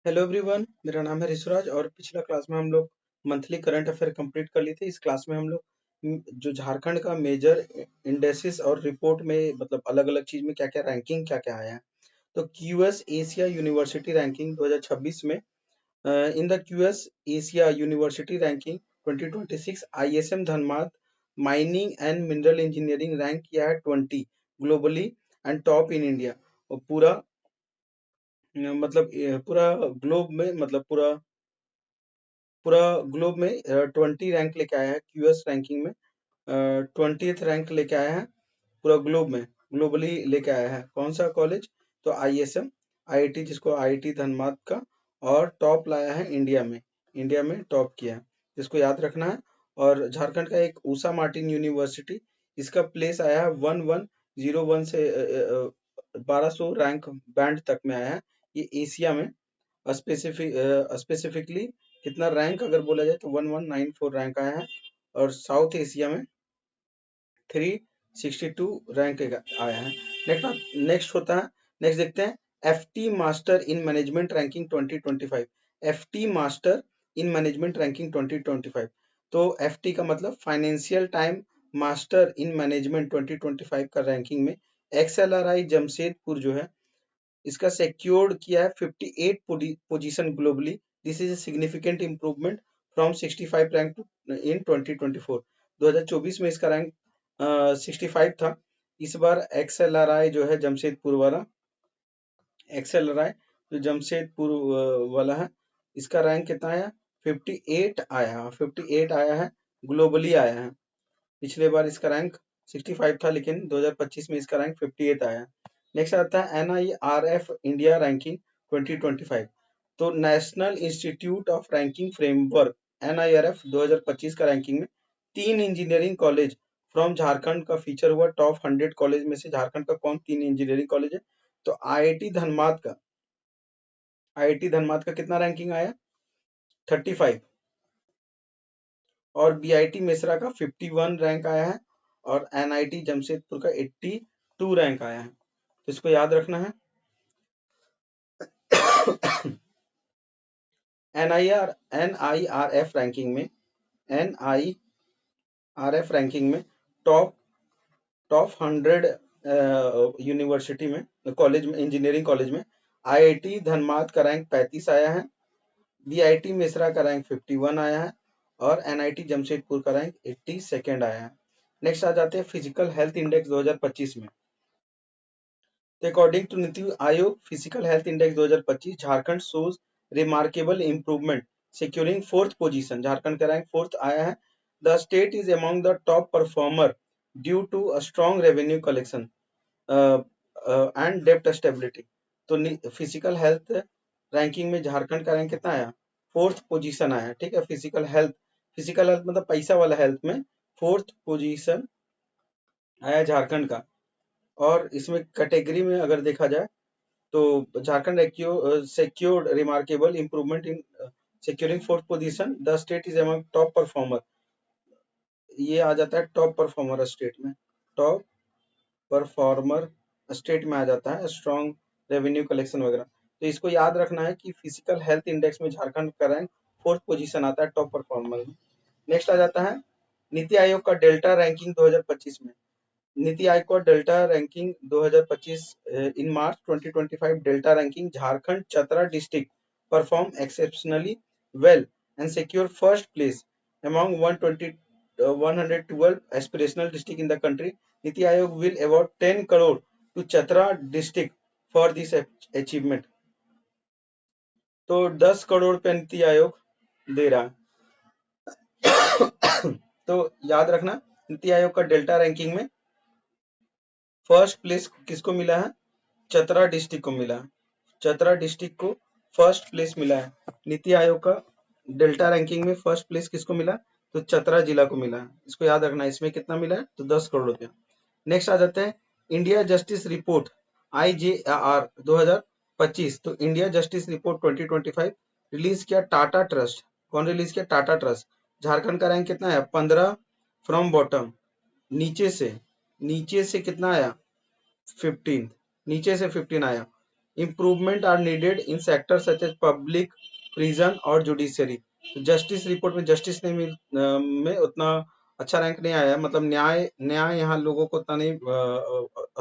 Hello everyone, मेरा नाम है ऋषिराज और पिछला क्लास में हम लोग मंथली करंट अफेयर कंप्लीट कर लिए थे। इस क्लास में हम लोग जो झारखंड का मेजर इंडेक्सेस और रिपोर्ट में मतलब अलग अलग चीज में क्या क्या रैंकिंग क्या क्या आया है। तो क्यूएस एशिया यूनिवर्सिटी रैंकिंग 2026 में in the QS Asia university ranking 2026 ISM Dhanbad mining and mineral engineering rank किया है 20 globally and top in India. और पूरा मतलब पूरा ग्लोब में मतलब पूरा पूरा ग्लोब में 20 रैंक लेके आया है। क्यूएस रैंकिंग में 20th रैंक लेके आया है पूरा ग्लोब में, ग्लोबली लेके आया है। कौन सा कॉलेज? तो आईएसएम आईआईटी, जिसको आईआईटी धनबाद का, और टॉप लाया है इंडिया में, इंडिया में टॉप किया है, जिसको याद रखना है। और झारखंड का एक उषा मार्टिन यूनिवर्सिटी, इसका प्लेस आया है 1101 से 1200 रैंक बैंड तक में आया है। ये एशिया में स्पेसिफिकली कितना रैंक अगर बोला जाए तो 1194 रैंक आया है। और साउथ एशिया में 362 रैंक आया है। नेक्स्ट होता है, नेक्स्ट देखते हैं FT master in management ranking 2025। FT master in management ranking 2025, तो एफटी का मतलब financial time master in management 2025 का रैंकिंग में एक्सएलआरआई जमशेदपुर जो है, इसका सिक्योर्ड किया है 58 position globally. This is a significant improvement from 65 rank in 2024। 2024 में इसका रैंक 65 था। इस बार एक्सएलआरआई जो है जमशेदपुर वाला, एक्सएलआरआई जो जमशेदपुर वाला है, इसका रैंक कितना आया? 58 आया, 58 आया है, ग्लोबली आया है। पिछले बार इसका रैंक 65 था, लेकिन 2025 में इसका रैंक 58 आया। नेक्स्ट आता है एनआईआरएफ इंडिया रैंकिंग 2025। तो national institute of ranking framework NIRF 2025 का रैंकिंग में 3 इंजीनियरिंग कॉलेज फ्रॉम झारखंड का फीचर हुआ। टॉप 100 कॉलेज में से झारखंड का कौन 3 इंजीनियरिंग कॉलेज है? तो आईआईटी धनबाद का कितना रैंकिंग आया? 35। और बीआईटी मेसरा का 51 रैंक आया है। और एनआईटी जमशेदपुर का 82 रैंक आया है। तो इसको याद रखना है। एनआईआरएफ रैंकिंग में, एनआईआरएफ रैंकिंग में टॉप टॉप 100 यूनिवर्सिटी में, कॉलेज में, इंजीनियरिंग कॉलेज में आईआईटी धनबाद का रैंक 35 आया है, बीआईटी मेसरा का रैंक 51 आया है, और एनआईटी जमशेदपुर का रैंक 82 आया है। नेक्स्ट आ जाते हैं फिजिकल हेल्थ इंडेक्स 2025 में। According to NITI Aayog physical health index 2025, Jharkhand shows remarkable improvement securing 4th position. Jharkhand का रैंक 4th आया है। The state is among the top performer due to a strong revenue collection and डेप्ट stability. तो physical health ranking में झारखंड का rank कितना आया? 4th position आया। ठीक है, फिजिकल हेल्थ मतलब पैसा वाला हेल्थ में 4th पोजीशन आया झारखंड का। और इसमें कैटेगरी में अगर देखा जाए तो Jharkhand secured remarkable improvement in securing 4th position. The state is among top performer. ये आ जाता है टॉप परफॉर्मर स्टेट में, टॉप परफॉर्मर स्टेट में आ जाता है, स्ट्रॉन्ग रेवेन्यू कलेक्शन वगैरह। तो इसको याद रखना है कि फिजिकल हेल्थ इंडेक्स में झारखंड का रैंक 4th पोजीशन आता है टॉप परफॉर्मर में। नेक्स्ट आ जाता है नीति आयोग का डेल्टा रैंकिंग 2025 में। नीति आयोग का delta ranking 2025 in March 2025 delta ranking Jharkhand Chatra district perform exceptionally well and secure first place among 112 aspirational district in the country. NITI Aayog will award 10 crore to Chatra district for this achievement. तो 10 करोड़ पे नीति आयोग दे रहा है। तो याद रखना, नीति आयोग का डेल्टा रैंकिंग में फर्स्ट प्लेस किसको मिला है? चतरा डिस्ट्रिक्ट को मिला है। चतरा डिस्ट्रिक्ट को फर्स्ट प्लेस मिला है। नीति आयोग का डेल्टा रैंकिंग में फर्स्ट प्लेस किसको मिला? तो चतरा जिला को मिला है। इसको याद रखना है। इसमें कितना मिला है? तो 10 करोड़ रुपया। नेक्स्ट आ जाते हैं इंडिया जस्टिस रिपोर्ट IJR 2025। तो इंडिया जस्टिस रिपोर्ट 2025 रिलीज किया टाटा ट्रस्ट। कौन रिलीज किया? टाटा ट्रस्ट। झारखंड का रैंक कितना है? 15 फ्रॉम बॉटम, नीचे से कितना आया? 15, नीचे से 15 आया। Improvement are needed in sector such as public, prison और जुडिशरी। जस्टिस रिपोर्ट में जस्टिस ने में उतना अच्छा रैंक नहीं आया है, मतलब न्याय न्याय यहाँ लोगों को उतना नहीं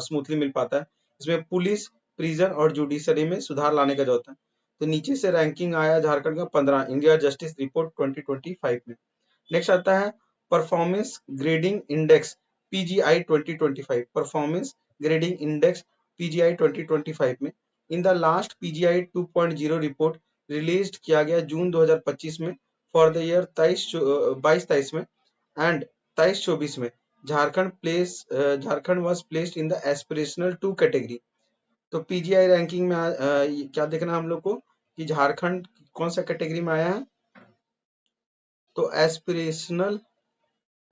स्मूथली मिल पाता है। इसमें पुलिस, प्रिजन और जुडिशरी में सुधार लाने का जरूरत है। तो नीचे से रैंकिंग आया झारखंड का 15 इंडिया जस्टिस रिपोर्ट 2025 में। नेक्स्ट आता है performance grading index PGI 2025, performance grading index PGI 2025 में in the last PGI 2.0 report release किया गया जून 2025 में फॉर द ईयर 22-23 में एंड 23-24 में Jharkhand was placed in the aspirational 2 category. तो पीजीआई रैंकिंग में क्या देखना है हम लोग को कि झारखंड कौन सा कैटेगरी में आया है, तो एस्पिरेशनल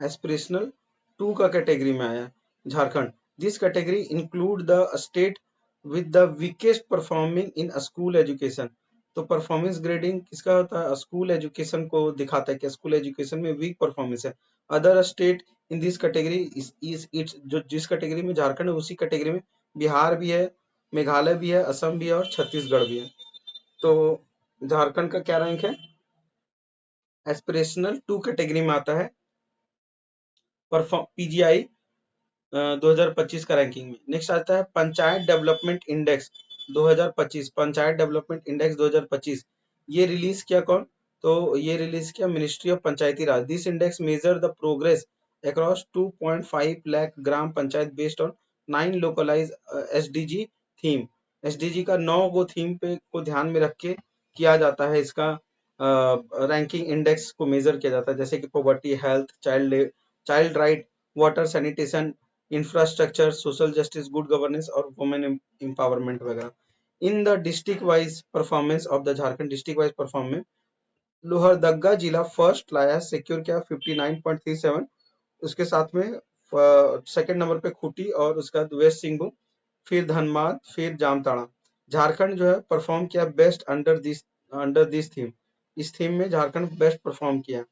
एस्पिरेशनल 2 का कैटेगरी में आया Jharkhand. This category include the state with the weakest performing in school education. तो परफॉर्मेंस ग्रेडिंग किसका होता है, स्कूल एजुकेशन को दिखाता है कि स्कूल एजुकेशन में वीक परफॉर्मेंस है। Other state in this category is it's, जो जिस कैटेगरी में झारखंड है उसी कैटेगरी में बिहार भी है, मेघालय भी है, असम भी है और छत्तीसगढ़ भी है। तो झारखंड का क्या रैंक है, एस्पिरेशनल 2 कैटेगरी में आता है पीजीआई 2025 का रैंकिंग में। नेक्स्ट आता है panchayat development index 2025, panchayat development index 2025। ये रिलीज किया कौन, तो ये रिलीज किया ministry of Panchayati Raj. This index measure the progress across 2.5 lakh gram panchayat based on 9 localise SDG theme. SDG का 9 गो थीम पे को ध्यान में रख के किया जाता है इसका रैंकिंग इंडेक्स को मेजर किया जाता है, जैसे कि poverty, health, child right, water sanitation, infrastructure, social justice, good governance और वुमेन एम्पावरमेंट वगैरह। In the district wise performance of the Jharkhand, district wise performance Lohardaga जिला फर्स्ट लाया, सिक्योर किया 59.37। उसके साथ में सेकंड नंबर पे खूंटी और उसके बाद वेस्ट सिंहभूम, फिर धनबाद, फिर जामताड़ा। झारखंड जो है परफॉर्म किया बेस्ट अंडर दिस थीम। इस थीम में झारखंड बेस्ट परफॉर्म किया।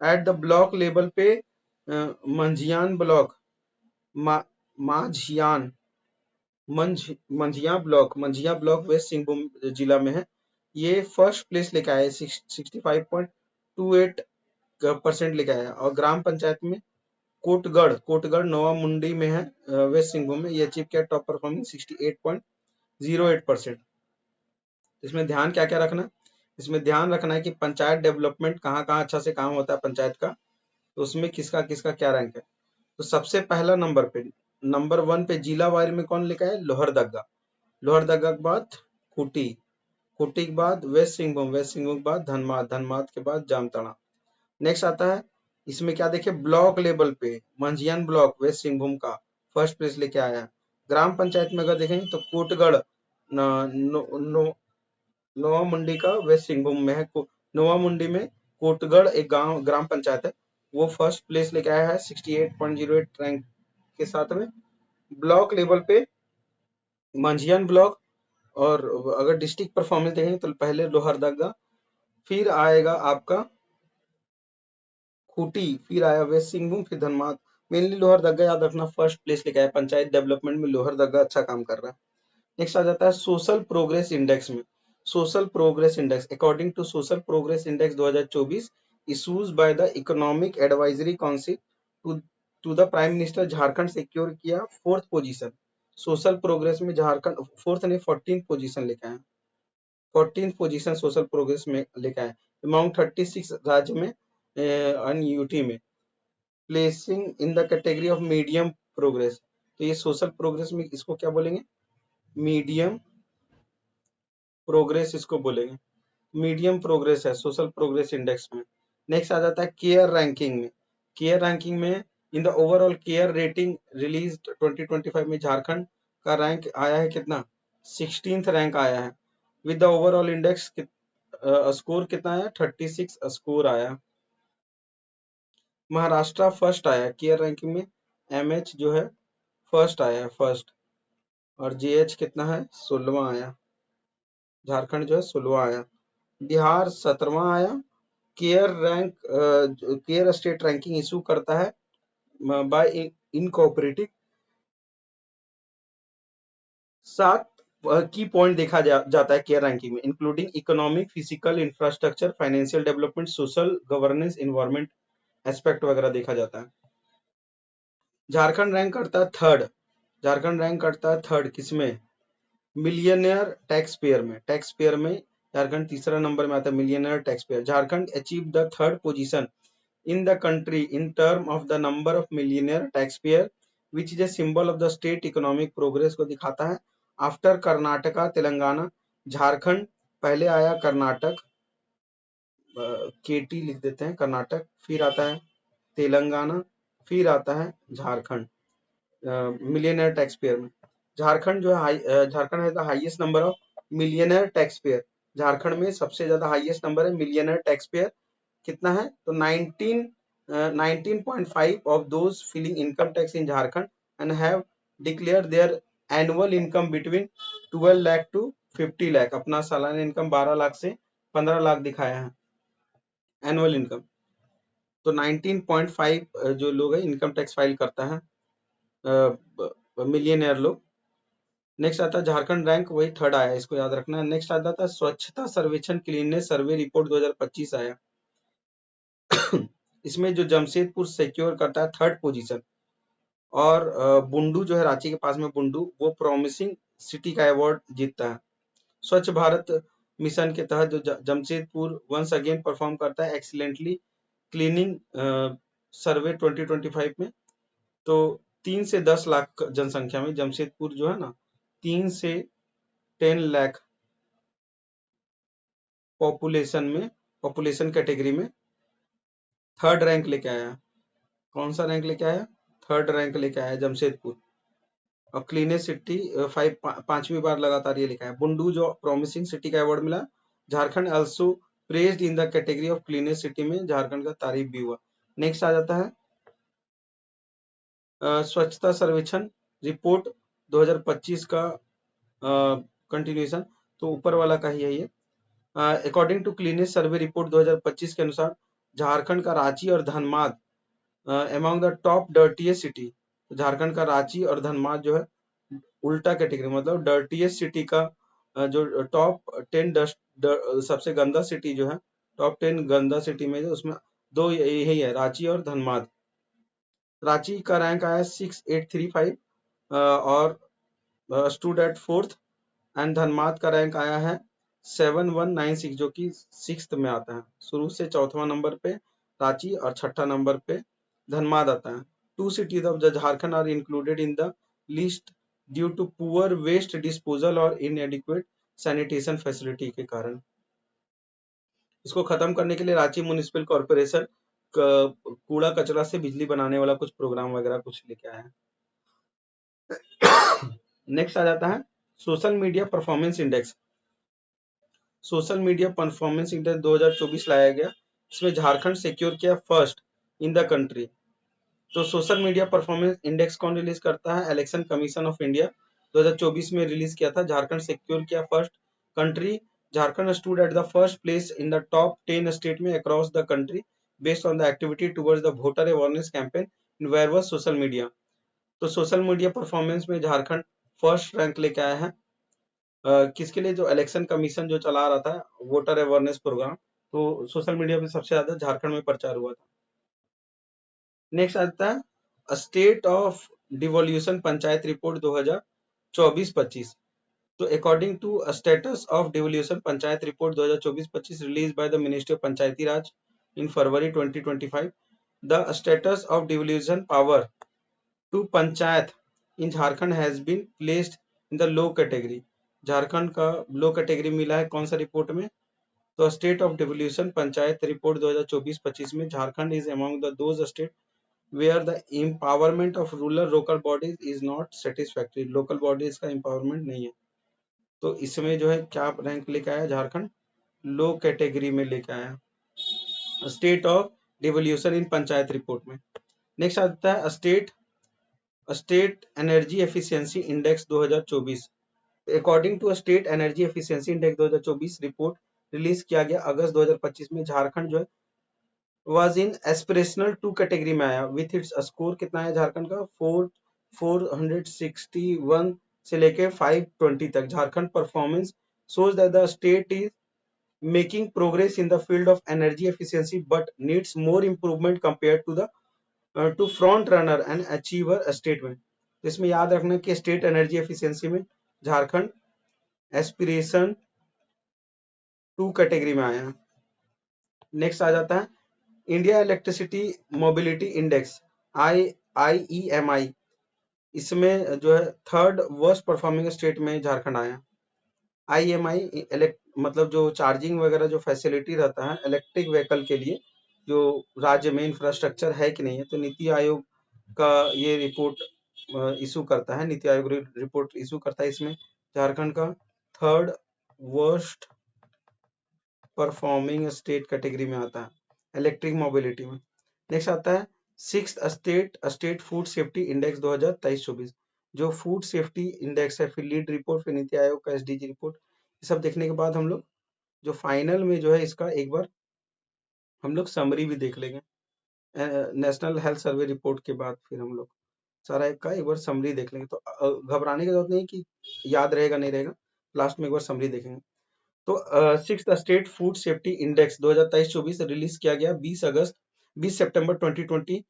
एट द ब्लॉक लेवल पे मंझियान ब्लॉक, माझियान मंझिया ब्लॉक वेस्ट सिंहभूम जिला में है। ये फर्स्ट प्लेस लेके आया, 65.28% लेके आया। और ग्राम पंचायत में कोटगढ़ नवा मुंडी में है, वेस्ट सिंहभूम में। ये अचीव किया टॉप परफॉर्मिंग 68.08%। इसमें ध्यान क्या क्या रखना, इसमें ध्यान रखना है कि पंचायत डेवलपमेंट कहाँ कहाँ अच्छा से काम होता है पंचायत का, तो उसमें किसका किसका क्या रैंक है। तो सबसे पहला नंबर 1 पे जिला वार में कौन लेकर है, लोहरदगा के बाद खूंटी के बाद वेस्ट सिंहभूम के बाद धनबाद के बाद जामताड़ा। नेक्स्ट आता है इसमें क्या देखे, ब्लॉक लेवल पे मंझियान ब्लॉक वेस्ट सिंहभूम का फर्स्ट प्लेस लेके आया। ग्राम पंचायत में अगर देखें तो कोटगढ़ नोवा मुंडी का वेस्ट सिंहभूम में है। नोवा मुंडी में कोटगढ़ एक गांव ग्राम पंचायत है, वो फर्स्ट प्लेस लेके आया है 68.08 रैंक के साथ में। ब्लॉक लेवल पे मंझियान ब्लॉक, और अगर डिस्ट्रिक्ट परफॉर्मेंस देखेंगे तो पहले लोहरदगा, फिर आएगा आपका खूंटी, फिर आया वेस्ट सिंहभूम, फिर धनबाद। मेनली लोहरदगा याद रखना फर्स्ट प्लेस लेके आया, पंचायत डेवलपमेंट में लोहरदगा अच्छा काम कर रहा है। नेक्स्ट आ जाता है सोशल प्रोग्रेस इंडेक्स में। Social progress index according to social progress index 2024 issues by the economic advisory council to the prime minister, Jharkhand secure किया 4th पोजीशन। सोशल प्रोग्रेस में झारखंड 4th ने 14th पोजीशन लेके आया, 14th पोजीशन सोशल प्रोग्रेस में लेके आए amount 36 राज्य में यूटी में, placing in the category of medium progress. तो ये सोशल प्रोग्रेस में इसको क्या बोलेंगे, मीडियम प्रोग्रेस इसको बोलेंगे, मीडियम प्रोग्रेस है सोशल प्रोग्रेस इंडेक्स में। नेक्स्ट आ जाता है केयर रैंकिंग में। केयर रैंकिंग में in the overall care rating release 2025 में झारखंड का रैंक आया है कितना, 16th रैंक आया है। With the overall index score कितना आया, 36 स्कोर आया। महाराष्ट्र फर्स्ट आया केयर रैंकिंग में, एमएच जो है फर्स्ट आया है फर्स्ट, और जेएच कितना है 16वां आया। झारखंड जो है 16वां आया। बिहार 17वां आया। केयर स्टेट रैंकिंग इशू करता है बाय इनकोऑपरेटिव 7 की पॉइंट देखा जाता है केयर रैंकिंग में, including economic, physical, infrastructure, financial development, social, governance, environment aspect वगैरह देखा जाता है। झारखंड रैंक करता है थर्ड, झारखंड रैंक करता है थर्ड किसमें, मिलियनियर टैक्स पेयर में, टैक्स पेयर में झारखंड तीसरा नंबर में आता है, millionaire tax payer. Jharkhand achieve the third position in the country in term of the number of millionaire taxpayer which is a symbol of the state economic progress को दिखाता है। After Karnataka, Telangana, Jharkhand पहले आया, कर्नाटक केटी लिख देते हैं, कर्नाटक, फिर आता है तेलंगाना, फिर आता है झारखंड मिलियनर टैक्स पेयर में। झारखंड जो है झारखंड है the highest number of millionaire tax payer, Jharkhand में सबसे ज्यादा हाईएस्ट नंबर है मिलियनर टैक्स पेयर, कितना है तो 19.5 of those filing income tax in Jharkhand and have declared their annual income between 12 lakh to 50 lakh, अपना सालाना इनकम 12 लाख से 15 लाख दिखाया है एनुअल इनकम। तो 19.5 जो लोग है इनकम टैक्स फाइल करता है मिलियनियर लोग। नेक्स्ट आता है झारखंड रैंक वही थर्ड आया, इसको याद रखना है। नेक्स्ट आता था स्वच्छता सर्वेक्षण क्लीननेस सर्वे रिपोर्ट 2025 आया इसमें जो जमशेदपुर सिक्योर करता है थर्ड पोजीशन, और बुंडू जो है रांची के पास में बुंडू, वो प्रॉमिसिंग सिटी का अवार्ड जीतता है। स्वच्छ भारत मिशन के तहत जो जमशेदपुर वंस अगेन परफॉर्म करता है एक्सीलेंटली क्लीनिंग सर्वे 2025 में। तो 3 से 10 लाख जनसंख्या में जमशेदपुर जो है ना 3 से 10 लाख पॉपुलेशन कैटेगरी में थर्ड रैंक लेके आया। कौन सा रैंक लेके आया, थर्ड रैंक लेके आया जमशेदपुर। और क्लीनेस्ट सिटी पांचवी बार लगातार ये लिखा है। बुंडू जो प्रॉमिसिंग सिटी का अवार्ड मिला। Jharkhand also praised in the category of cleanest city में झारखंड का तारीफ भी हुआ। नेक्स्ट आ जाता है स्वच्छता सर्वेक्षण रिपोर्ट 2025 का कंटिन्यूएशन, तो ऊपर वाला का ही है ये। According to cleanest survey report 2025 के अनुसार झारखंड का रांची और Dhanbad among the top dirtiest city, Jharkhand का रांची और धनबाद जो है उल्टा कैटेगरी, मतलब डर्टीएस्ट सिटी का जो टॉप 10 सबसे गंदा सिटी जो है, टॉप 10 गंदा सिटी में जो उसमें दो यही है, रांची और धनबाद। रांची का रैंक आया 6835 और stood at fourth, and Dhanbad का रैंक आया है 7196 जो कि सिक्स्थ में आता है। शुरू से चौथा नंबर पे रांची और छठा नंबर पे धनबाद आता है। 2 cities of the Jharkhand are included in the list due to poor waste disposal और इनएडिक्वेट सैनिटेशन फैसिलिटी के कारण। इसको खत्म करने के लिए रांची म्युनिसिपल कॉर्पोरेशन कूड़ा कचरा से बिजली बनाने वाला कुछ प्रोग्राम वगैरह कुछ लेके आया है। नेक्स्ट आ जाता है social media performance index. Social media performance index 2024 लाया गया, इसमें झारखंड सिक्योर किया फर्स्ट इन द कंट्री। तो सोशल मीडिया परफॉर्मेंस इंडेक्स कौन रिलीज करता है, इलेक्शन कमीशन ऑफ इंडिया 2024 में रिलीज किया था। झारखंड सिक्योर किया first country, Jharkhand stood at the first place in the top 10 state में across the country based on the activity towards the voter awareness campaign in various social media. तो social media performance में Jharkhand first rank लेके आया है। किसके लिए, जो election commission जो चला रहा था वोटर अवेयरनेस प्रोग्राम, तो सोशल मीडिया पे सबसे ज्यादा झारखंड में प्रचार हुआ था। नेक्स्ट आता है state of devolution panchayat report 2024-25। तो according to status of devolution panchayat report 2024-25 release by the ministry of Panchayati Raj in February 2025, the status of devolution power to panchayat in Jharkhand has been placed in the low category. Jharkhand का low category मिला है कौन सा report में, तो state of devolution panchayat report 2024-25 में Jharkhand is among the those state where the empowerment of rural local bodies is not satisfactory, local bodies का empowerment नहीं है। तो इसमें जो है क्या रैंक लेके आया झारखंड, लो कैटेगरी में लेके आया state of devolution in panchayat report में। नेक्स्ट आता है state energy efficiency index 2024। According to state energy efficiency index 2024 report release किया गया अगस्त 2025 में, झारखंड जो है was in aspirational 2 कैटेगरी में आया विथ इट्स स्कोर कितना है झारखंड का 461 से लेके 520 तक Jharkhand performance shows that the state is making progress in the field of energy efficiency but needs more improvement compared to the to front runner and achiever state में। इसमें याद रखना कि स्टेट एनर्जी एफिशिएंसी में झारखंड एस्पिरेशन 2 कैटेगरी में आया है। Next आ जाता है India electricity mobility index IEMI। इसमें जो है थर्ड वर्स्ट परफॉर्मिंग स्टेट में झारखंड आया। IEMI मतलब जो चार्जिंग वगैरह जो फैसिलिटी रहता है इलेक्ट्रिक व्हीकल के लिए जो राज्य में इंफ्रास्ट्रक्चर है कि नहीं है, तो नीति आयोग का ये रिपोर्ट इशू करता है, नीति आयोग रिपोर्ट इशू करता है। इसमें झारखंड का third worst performing state category में आता है इलेक्ट्रिक मोबिलिटी में। नेक्स्ट आता है sixth state food safety index 2023-24। जो फूड सेफ्टी इंडेक्स है, फिर लीड रिपोर्ट, फिर नीति आयोग का SDG रिपोर्ट, ये सब देखने के बाद हम लोग जो फाइनल में जो है इसका एक बार हम लोग समरी भी देख लेंगे। नेशनल हेल्थ सर्वे रिपोर्ट के बाद फिर हम लोग सारा एक का एक बार समरी देख लेंगे। तो घबराने की जरूरत नहीं कि याद रहेगा नहीं रहेगा, लास्ट में एक बार समरी देखेंगे। तो sixth state food safety index 2023-24 release किया गया 20 सितंबर 2024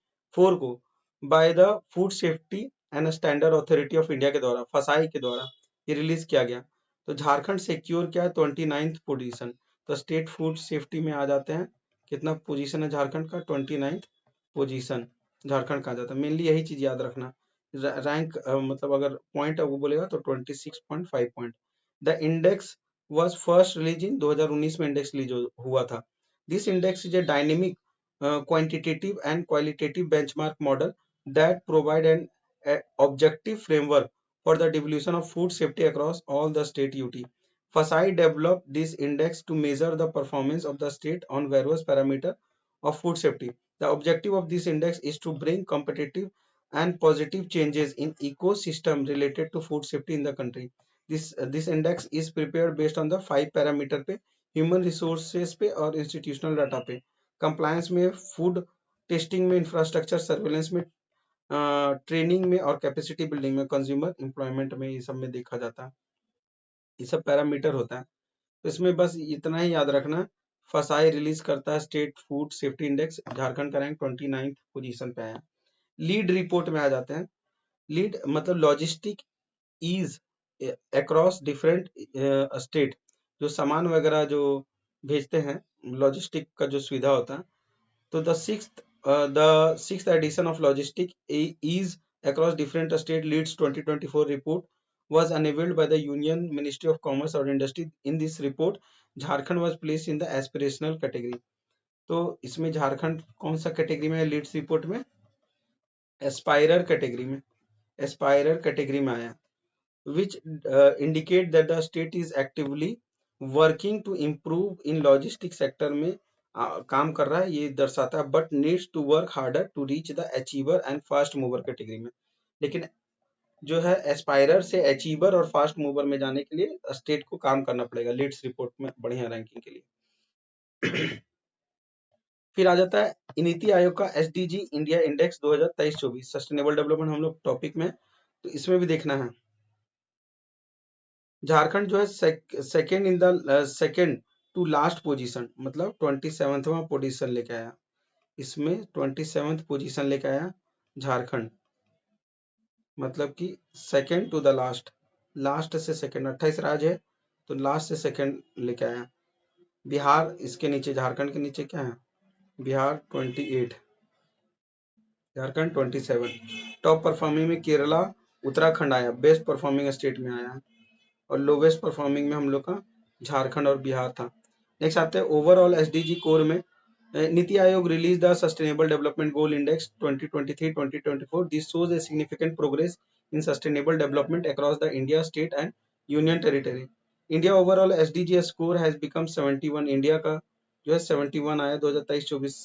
को by the food safety and standard authority of India के द्वारा, फसाई के द्वारा ये रिलीज किया गया। तो झारखंड सिक्योर क्या है 29th पोजीशन। तो स्टेट फूड सेफ्टी में आ जाते हैं, कितना पोजीशन है झारखंड का 29th पोजीशन झारखंड का आ जाता है। मेनली यही चीज याद रखना, रैंक मतलब अगर पॉइंट वो बोलेगा तो 26.5 point. The index was first released in 2019 में इंडेक्स रिलीज हुआ था। This index is a dynamic quantitative and qualitative benchmark model that provide an objective framework for the devolution of food safety across all the state UT. FASI developed this index to measure the performance of the state on various parameters of food safety. The objective of this index is to bring competitive and positive changes in ecosystem related to food safety in the country. This index is prepared based on the 5 parameter पे, human resources पे और institutional data पे, compliance में, food testing में, infrastructure surveillance में, training में और capacity building में, कंज्यूमर एम्प्लॉयमेंट में, ये सब में देखा जाता है। ये सब पैरामीटर होता है। तो इसमें बस इतना ही याद रखना, फसाई रिलीज करता है state food safety index, Jharkhand का रैंक 29th पोजीशन पे आया। लीड रिपोर्ट में आ जाते हैं। लीड मतलब logistic ease across different state, जो सामान वगैरह जो भेजते हैं, लॉजिस्टिक का जो सुविधा होता है। तो the sixth edition of logistic ease across different state leads 2024 report was unveiled by the Union Ministry of Commerce और Industry. In this report, Jharkhand was placed in the aspirational category. तो इसमें झारखंड कौन सा कैटेगरी में है लीड्स रिपोर्ट में? एस्पायरर category में, एस्पायरर category में आया, which indicate that the state is actively working to improve in logistics sector में काम कर रहा है, ये दर्शाता है, but needs to work harder to reach the achiever and fast mover category में। लेकिन जो है एस्पायरर से अचीवर और फास्ट मूवर में जाने के लिए स्टेट को काम करना पड़ेगा लीड्स रिपोर्ट में बढ़िया रैंकिंग के लिए। फिर आ जाता है नीति आयोग का SDG India index 2023-24 sustainable development हम लोग टॉपिक में, तो इसमें भी देखना है। झारखंड जो है second in the second to last position, मतलब 27वां पोजीशन लेके आया। इसमें 27th पोजीशन लेके आया झारखंड, मतलब कि second to the last, last से सेकेंड, 28 राज्य है तो लास्ट से सेकेंड लेके आया। बिहार इसके नीचे, झारखंड के नीचे क्या है? बिहार 28, झारखंड 27। टॉप परफॉर्मिंग में केरला उत्तराखंड आया, बेस्ट परफॉर्मिंग स्टेट में आया, और लोवेस्ट परफॉर्मिंग में हम लोग का झारखंड और बिहार था। नेक्स्ट आते हैं ओवरऑल SDG कोर में। NITI Aayog release the sustainable development goal index 2023-2024। This shows a significant progress in sustainable development across the India state and union territory. India overall SDG score has become 71। India का जो है 71 आया 2023-24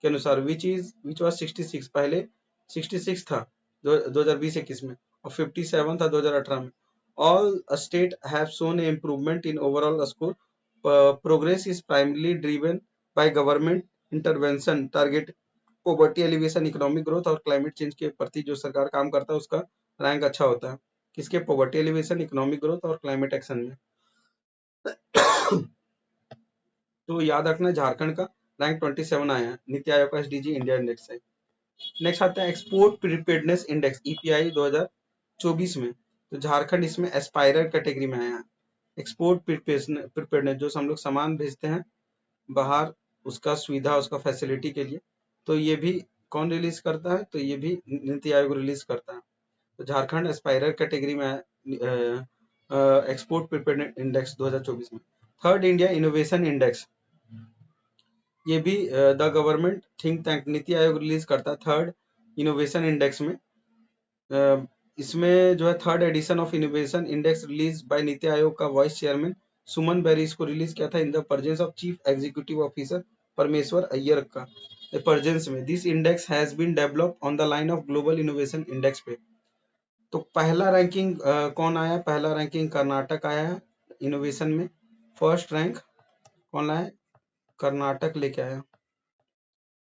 के अनुसार, which was 66, पहले 66 था 2020-21 में, और 57 था 2018 में। All states have shown an improvement in overall score. Progress is primarily driven by government intervention, target poverty alleviation, economic growth और climate change के प्रति जो सरकार काम करता है उसका रैंक अच्छा होता है। किसके? पॉवर्टी एलिवेशन, इकोनॉमिक ग्रोथ और क्लाइमेट एक्शन में। तो याद रखना झारखंड का रैंक 27 आया है नीति आयोग का एसडीजी इंडिया इंडेक्स से। नेक्स्ट आता है एक्सपोर्ट प्रिपेयर्डनेस इंडेक्स ईपीआई 2024 में। तो झारखंड इसमें एस्पायरर कैटेगरी में आया है। एक्सपोर्ट प्रिपेयर्डनेस जो हम लोग सामान भेजते हैं बाहर, उसका सुविधा, उसका फैसिलिटी के लिए, तो ये भी कौन रिलीज करता है? तो ये भी नीति आयोग रिलीज करता है। तो झारखंड एस्पायरर कैटेगरी में एक्सपोर्ट प्रिपेयर्डनेस इंडेक्स 2024 में। थर्ड इंडिया इनोवेशन इंडेक्स, ये भी the government think tank NITI Aayog release करता है थर्ड इनोवेशन इंडेक्स में। इसमें जो है third edition of innovation index release by NITI Aayog का वाइस चेयरमैन सुमन बेरी इसको रिलीज किया था in the presence of chief executive officer Parameshwar Iyer का प्रेजेंस में। This index has been developed on the line of global innovation index पे। तो पहला रैंकिंग कौन आया? पहला रैंकिंग कर्नाटक आया है इनोवेशन में। फर्स्ट रैंक कौन लाया? कर्नाटक लेके आया।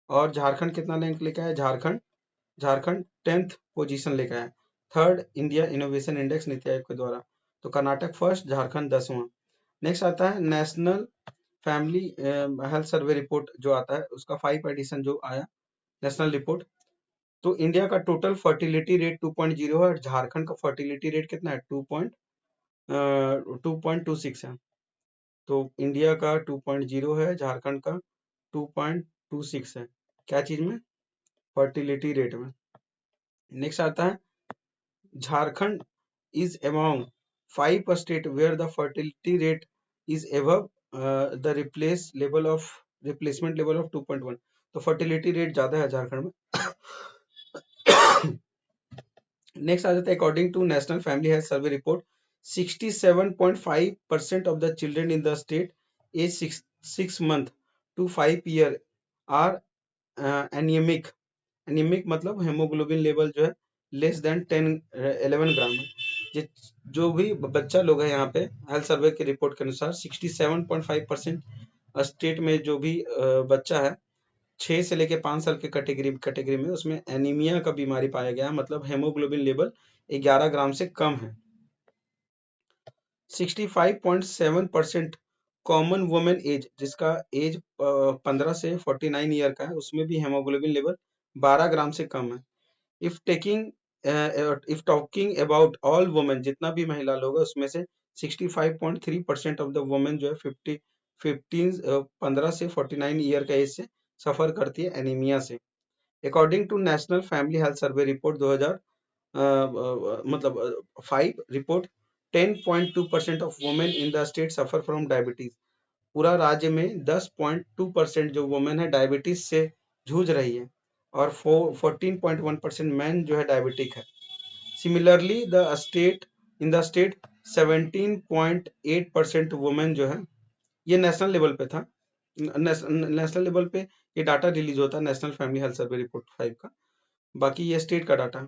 और झारखंड कितना रैंक लेके आया? झारखंड 10th पोजीशन लेके आया। Third India innovation index NITI Aayog के द्वारा। तो कर्नाटक फर्स्ट, झारखंड 10वां। नेक्स्ट आता है national family health survey report जो आता है उसका 5 एडिशन जो आया नेशनल रिपोर्ट। तो इंडिया का टोटल फर्टिलिटी रेट 2.0 है और झारखंड का फर्टिलिटी रेट कितना है? 2.26 है। तो इंडिया का 2.0 है, झारखंड का 2.26 है। क्या चीज में? फर्टिलिटी रेट में। नेक्स्ट आता है Jharkhand is among 5 state where the fertility rate is above the replacement level of 2.1। तो फर्टिलिटी रेट ज्यादा है झारखंड में। नेक्स्ट आ जाता है according to national family health survey report 67.5% of the children in the state as 6 month to 5 year are anaemic. Anaemic मतलब haemoglobin level जो है लेस देन 11 ग्राम है। जो भी बच्चा लोग है यहाँ पे हेल्थ सर्वे की रिपोर्ट के अनुसार 67.5% स्टेट में जो भी बच्चा है 6 से लेके 5 साल के कैटेगरी में उसमें एनीमिया का बीमारी पाया गया है, मतलब हेमोग्लोबिन लेवल 11 ग्राम से कम है। 65.7% कॉमन वुमेन एज, जिसका एज 15 से 49 ईयर का है, उसमें भी हेमोग्लोबिन लेवल 12 ग्राम से कम है। If talking about all women, जितना भी महिला लोग है उसमें से 65.3% ऑफ द वुमेन जो है 15 से 49 ईयर का एज से सफर करती है एनीमिया से। According to national family health survey report 2000 मतलब 5 report 10.2% of women in the state suffer from diabetes. पूरा राज्य में 10.2% जो वुमेन है डायबिटीज से जूझ रही है और 14.1% मैन जो है डायबिटिक है। Similarly in the state 17.8% women जो है, ये नेशनल लेवल पे था, नेशनल लेवल पे ये डाटा रिलीज होता है national family health survey report 5 का। बाकी ये स्टेट का डाटा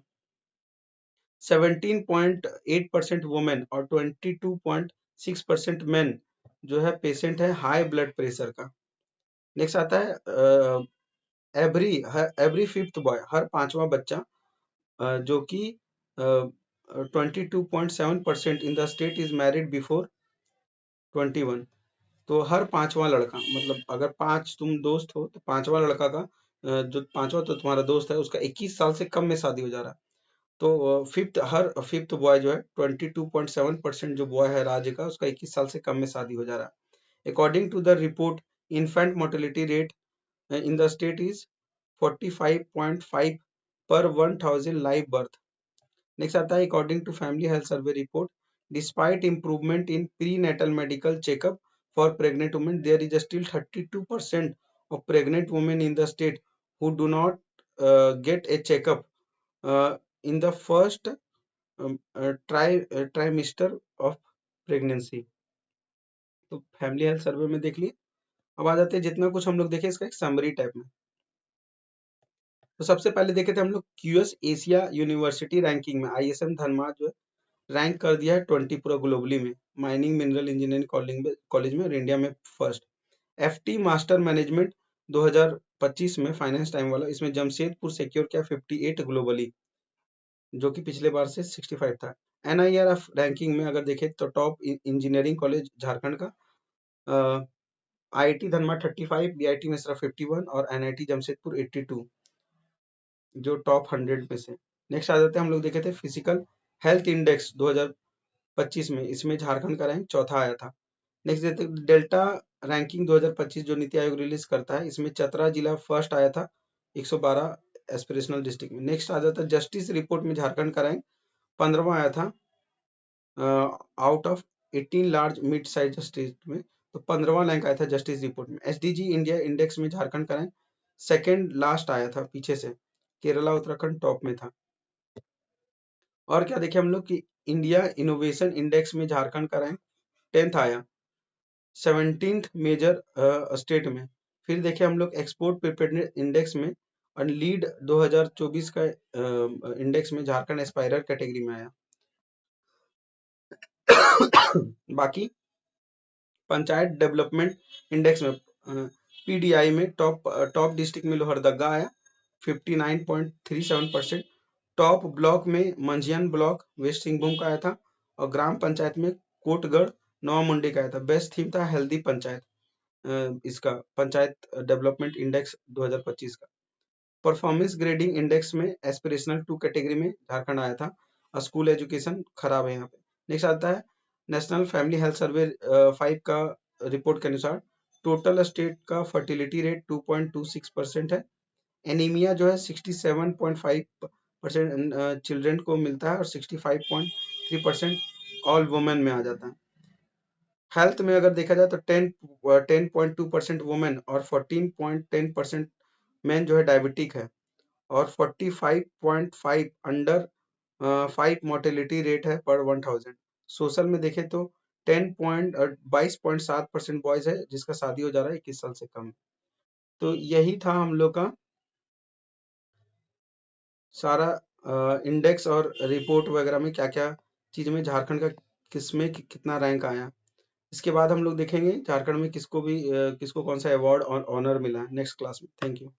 17.8% वुमेन और 22.6% मेन जो है पेशेंट है हाई ब्लड प्रेशर का। नेक्स्ट आता है एवरी फिफ्थ बॉय, हर 5वां बच्चा जो कि 22.7% इन the state is married before 21। तो हर 5वां लड़का, मतलब अगर 5 तुम दोस्त हो तो 5वां लड़का का जो 5वां तो तुम्हारा दोस्त है उसका 21 साल से कम में शादी हो जा रहा है। तो हर फिफ्थ बॉय जो है 22.7% जो बॉय है राज्य का उसका 21 साल से कम में शादी हो जा रहा है। According to the report infant mortality rate in the state is 45.5 per 1000 live birth. Next आता है according to family health survey report despite improvement in prenatal medical checkup for pregnant women there is still 32% of pregnant women in the state who do not get a checkup in the first trimester of pregnancy। तो family health survey में देख लिए। अब आ जाते हैं जितना कुछ हम लोग देखे इसका एक समरी टाइप में। तो सबसे पहले देखे थे हम लोग क्यूएस एशिया यूनिवर्सिटी रैंकिंग में आईएसएम धनबाद जो है रैंक कर दिया है 20 पूरा ग्लोबली में, माइनिंग मिनरल इंजीनियरिंग कॉलेज में और इंडिया में फर्स्ट। एफटी मास्टर मैनेजमेंट 2025 में फाइनेंस टाइम वाला, इसमें जमशेदपुर सिक्योर किया 58 ग्लोबली, जो कि पिछले बार से 65 था। NIRF रैंकिंग में अगर देखें तो टॉप इंजीनियरिंग कॉलेज झारखंड का IIT धनबाद 35, BIT मिश्रा 51 और NIT जमशेदपुर 82 जो टॉप 100 में से। नेक्स्ट आ जाते हैं हम लोग देखे थे फिजिकल हेल्थ इंडेक्स 2025 में, इसमें झारखंड का रैंक चौथा आया था। नेक्स्ट देते हैं डेल्टा रैंकिंग 2025 जो नीति आयोग रिलीज करता है, इसमें चतरा जिला फर्स्ट आया था 112 एस्पिरेशनल डिस्ट्रिक्ट में। नेक्स्ट आ जाता है जस्टिस रिपोर्ट में झारखंड का रैंक 15वां आया था out of 18 large mid size state में, तो 15वां रैंक आया था जस्टिस रिपोर्ट में। SDG इंडिया इंडेक्स में झारखंड का रैंक सेकेंड लास्ट आया था पीछे से, केरला उत्तराखंड टॉप में था। और क्या देखे हम लोग कि इंडिया इनोवेशन इंडेक्स में झारखंड का रैंक 10th आया 17th मेजर स्टेट में। फिर देखे हम लोग एक्सपोर्ट प्रिपेयर्डनेस इंडेक्स में और लीड 2024 का इंडेक्स में झारखंड एस्पायरर कैटेगरी में आया। बाकी पंचायत डेवलपमेंट इंडेक्स में PDI में टॉप डिस्ट्रिक्ट में लोहरदगा आया 59.37%। टॉप ब्लॉक में मंझियन ब्लॉक वेस्ट सिंहभूम का आया था और ग्राम पंचायत में कोटगढ़ नवा मुंडी का आया था। बेस्ट थीम था हेल्दी पंचायत इसका पंचायत डेवलपमेंट इंडेक्स 2025 का। परफॉर्मेंस ग्रेडिंग इंडेक्स में एस्पिरेशनल 2 कैटेगरी में झारखंड आया था और स्कूल एजुकेशन खराब है यहाँ पे। नेक्स्ट आता है नेशनल फैमिली हेल्थ सर्वे 5 का रिपोर्ट के अनुसार टोटल स्टेट का फर्टिलिटी रेट 2.26% है। एनीमिया जो है 67.5% चिल्ड्रन को मिलता है और 65.3% ऑल वुमेन में आ जाता है। हेल्थ में अगर देखा जाए तो 10.2% वुमेन और 14.10% मेन जो है डायबिटिक है और 45.5 अंडर 5 मोर्टेलिटी रेट है पर 1000। सोशल में देखें तो 22.7% बॉयज है जिसका शादी हो जा रहा है 21 साल से कम। तो यही था हम लोग का सारा इंडेक्स और रिपोर्ट वगैरह में क्या क्या चीज में झारखंड का किसमें कितना रैंक आया। इसके बाद हम लोग देखेंगे झारखंड में किसको कौन सा अवार्ड और ऑनर मिला है नेक्स्ट क्लास में। Thank you.